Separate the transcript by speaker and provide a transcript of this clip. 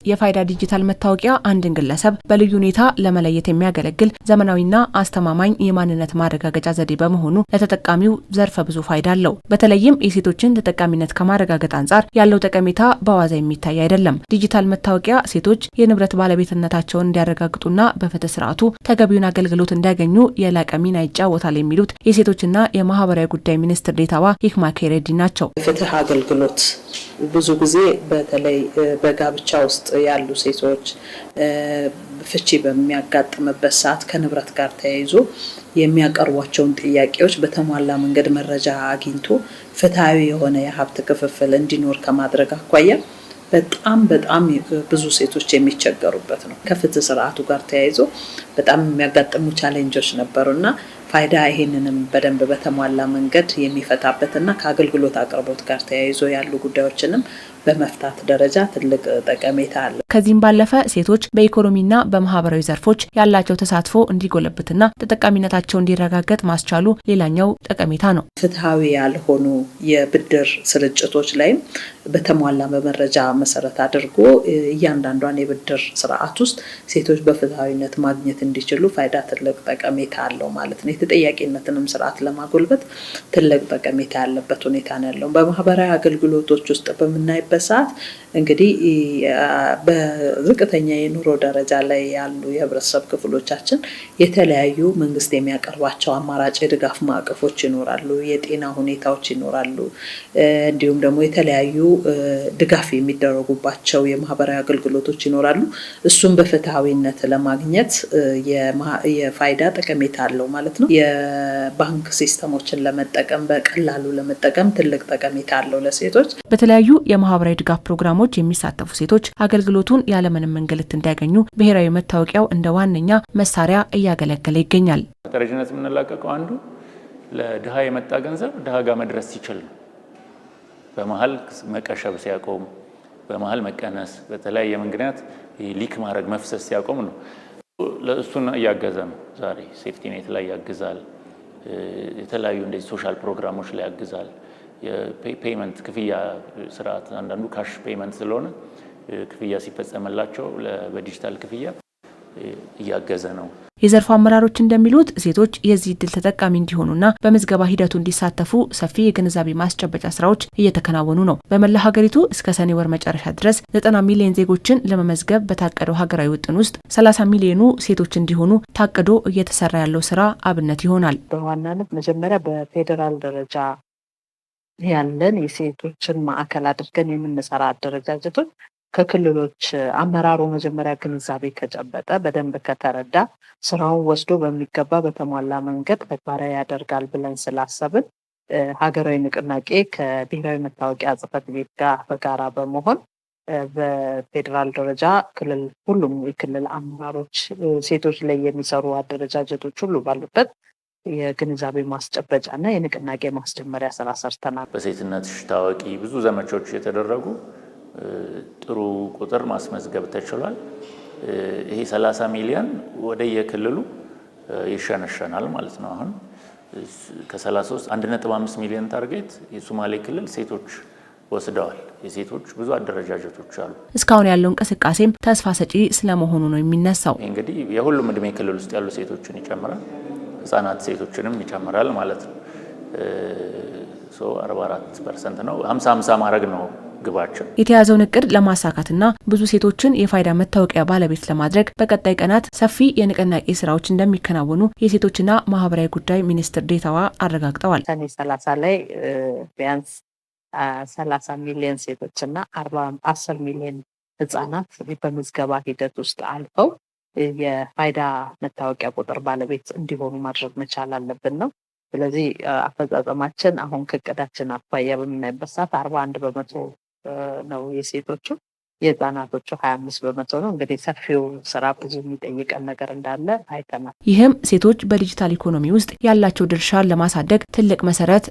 Speaker 1: የፋይዳ ዲጂታል መታወቂያ አንድን ግለሰብ በልዩ ሁኔታ ለመለየት የሚያገለግል ዘመናዊና አስተማማኝ የማንነት ማረጋገጫ ዘዴ በመሆኑ ለተጠቃሚው ዘርፈ ብዙ ፋይዳ አለው። በተለይም የሴቶችን ተጠቃሚነት ከማረጋገጥ አንጻር ያለው ጠቀሜታ በዋዛ የሚታይ አይደለም። ዲጂታል መታወቂያ ሴቶች የንብረት ባለቤትነታቸውን እንዲያረጋግጡና በፍትህ ስርዓቱ ተገቢውን አገልግሎት እንዲያገኙ የላቀ ሚና ይጫወታል የሚሉት የሴቶችና የማህበራዊ ጉዳይ ሚኒስትር ዴኤታዋ ሂክማ ከይረዲ ናቸው።
Speaker 2: ፍትህ አገልግሎት ብዙ ጊዜ በተለይ በጋብቻ ውስጥ ያሉ ሴቶች ፍቺ በሚያጋጥምበት ሰዓት ከንብረት ጋር ተያይዞ የሚያቀርቧቸውን ጥያቄዎች በተሟላ መንገድ መረጃ አግኝቶ ፍትሃዊ የሆነ የሀብት ክፍፍል እንዲኖር ከማድረግ አኳያ በጣም ብዙ ሴቶች የሚቸገሩበት ነው። ከፍትህ ስርዓቱ ጋር ተያይዞ በጣም የሚያጋጥሙ ቻሌንጆች ነበሩና ፋይዳ ይሄንንም በደንብ በተሟላ መንገድ የሚፈታበትና ከአገልግሎት አቅርቦት ጋር ተያይዞ ያሉ ጉዳዮችንም በመፍታት ደረጃ ትልቅ ጠቀሜታ አለ።
Speaker 1: ከዚህም ባለፈ ሴቶች በኢኮኖሚና በማህበራዊ ዘርፎች ያላቸው ተሳትፎ እንዲጎለብትና ተጠቃሚነታቸው እንዲረጋገጥ ማስቻሉ ሌላኛው ጠቀሜታ ነው።
Speaker 2: ፍትሃዊ ያልሆኑ የብድር ስርጭቶች ላይም በተሟላ በመረጃ መሰረት አድርጎ እያንዳንዷን የብድር ስርዓት ውስጥ ሴቶች በፍትሃዊነት ማግኘት እንዲችሉ ፋይዳ ትልቅ ጠቀሜታ አለው ማለት ነው። የተጠያቂነትንም ስርዓት ለማጎልበት ትልቅ ጠቀሜታ ያለበት ሁኔታ ነው ያለው። በማህበራዊ አገልግሎቶች ውስጥ በምናይበት ሰዓት እንግዲህ በዝቅተኛ የኑሮ ደረጃ ላይ ያሉ የህብረተሰብ ክፍሎቻችን የተለያዩ መንግስት የሚያቀርባቸው አማራጭ የድጋፍ ማዕቀፎች ይኖራሉ፣ የጤና ሁኔታዎች ይኖራሉ፣ እንዲሁም ደግሞ የተለያዩ ድጋፍ የሚደረጉባቸው የማህበራዊ አገልግሎቶች ይኖራሉ። እሱም በፍትሃዊነት ለማግኘት የፋይዳ ጠቀሜታ አለው ማለት ነው። የባንክ ሲስተሞችን ለመጠቀም በቀላሉ ለመጠቀም ትልቅ ጠቀሜታ አለው ለሴቶች።
Speaker 1: በተለያዩ የማህበራዊ ድጋፍ ፕሮግራሞች የሚሳተፉ ሴቶች አገልግሎቱን ያለምንም እንግልት እንዲያገኙ ብሔራዊ መታወቂያው እንደ ዋነኛ መሳሪያ እያገለገለ ይገኛል።
Speaker 3: ተረጅነት የምንላቀቀው አንዱ ለድሃ የመጣ ገንዘብ ድሃ ጋር መድረስ ሲችል ነው። በመሀል መቀሸብ ሲያቆም፣ በመሀል መቀነስ፣ በተለያየ ምክንያት ሊክ ማድረግ መፍሰስ ሲያቆም ነው። ለእሱን እያገዘ ነው። ዛሬ ሴፍቲ ኔት ላይ ያግዛል። የተለያዩ እንደዚህ ሶሻል ፕሮግራሞች ላይ ያግዛል። የፔይመንት ክፍያ ስርዓት አንዳንዱ ካሽ ፔይመንት ስለሆነ ክፍያ ሲፈጸመላቸው በዲጂታል ክፍያ እያገዘ ነው።
Speaker 1: የዘርፉ አመራሮች እንደሚሉት ሴቶች የዚህ እድል ተጠቃሚ እንዲሆኑና በምዝገባ ሂደቱ እንዲሳተፉ ሰፊ የግንዛቤ ማስጨበጫ ስራዎች እየተከናወኑ ነው። በመላ ሀገሪቱ እስከ ሰኔ ወር መጨረሻ ድረስ 90 ሚሊዮን ዜጎችን ለመመዝገብ በታቀደው ሀገራዊ ውጥን ውስጥ 30 ሚሊዮኑ ሴቶች እንዲሆኑ ታቅዶ እየተሰራ ያለው ስራ አብነት ይሆናል።
Speaker 2: በዋናነት መጀመሪያ በፌዴራል ደረጃ ያለን የሴቶችን ማዕከል አድርገን የምንሰራ አደረጃጀቶች ከክልሎች አመራሩ መጀመሪያ ግንዛቤ ከጨበጠ በደንብ ከተረዳ ስራውን ወስዶ በሚገባ በተሟላ መንገድ ተግባራዊ ያደርጋል ብለን ስላሰብን ሀገራዊ ንቅናቄ ከብሔራዊ መታወቂያ ጽሕፈት ቤት ጋር በጋራ በመሆን በፌዴራል ደረጃ ሁሉም የክልል አመራሮች ሴቶች ላይ የሚሰሩ አደረጃጀቶች ሁሉ ባሉበት የግንዛቤ ማስጨበጫ እና የንቅናቄ ማስጀመሪያ ስራ ሰርተናል።
Speaker 3: በሴትነትሽ ታዋቂ ብዙ ዘመቻዎች የተደረጉ ጥሩ ቁጥር ማስመዝገብ ተችሏል። ይሄ 30 ሚሊዮን ወደ የክልሉ ይሸነሸናል ማለት ነው። አሁን ከ33 1.5 ሚሊዮን ታርጌት የሶማሌ ክልል ሴቶች ወስደዋል። የሴቶች ብዙ አደረጃጀቶች አሉ።
Speaker 1: እስካሁን ያለው እንቅስቃሴም ተስፋ ሰጪ ስለመሆኑ ነው የሚነሳው።
Speaker 3: እንግዲህ የሁሉም እድሜ ክልል ውስጥ ያሉ ሴቶችን ይጨምራል፣ ህፃናት ሴቶችንም ይጨምራል ማለት ነው። 44% ነው። 50-50 ማድረግ ነው ግባችን።
Speaker 1: የተያዘውን እቅድ ለማሳካትና ብዙ ሴቶችን የፋይዳ መታወቂያ ባለቤት ለማድረግ በቀጣይ ቀናት ሰፊ የንቅናቄ ስራዎች እንደሚከናወኑ የሴቶችና ማህበራዊ ጉዳይ ሚኒስትር ዴኤታዋ አረጋግጠዋል።
Speaker 2: ሰኔ 30 ላይ ቢያንስ 30 ሚሊዮን ሴቶችና 10 ሚሊዮን ህጻናት በምዝገባ ሂደት ውስጥ አልፈው የፋይዳ መታወቂያ ቁጥር ባለቤት እንዲሆኑ ማድረግ መቻል አለብን ነው። ስለዚህ አፈጻጸማችን አሁን ከእቅዳችን አኳያ በምናይበት ሰዓት 41% ነው የሴቶቹ፣ የህፃናቶቹ 25% ነው። እንግዲህ ሰፊው ስራ ብዙ የሚጠይቀን ነገር እንዳለ አይተናል።
Speaker 1: ይህም ሴቶች በዲጂታል ኢኮኖሚ ውስጥ ያላቸው ድርሻ ለማሳደግ ትልቅ መሰረት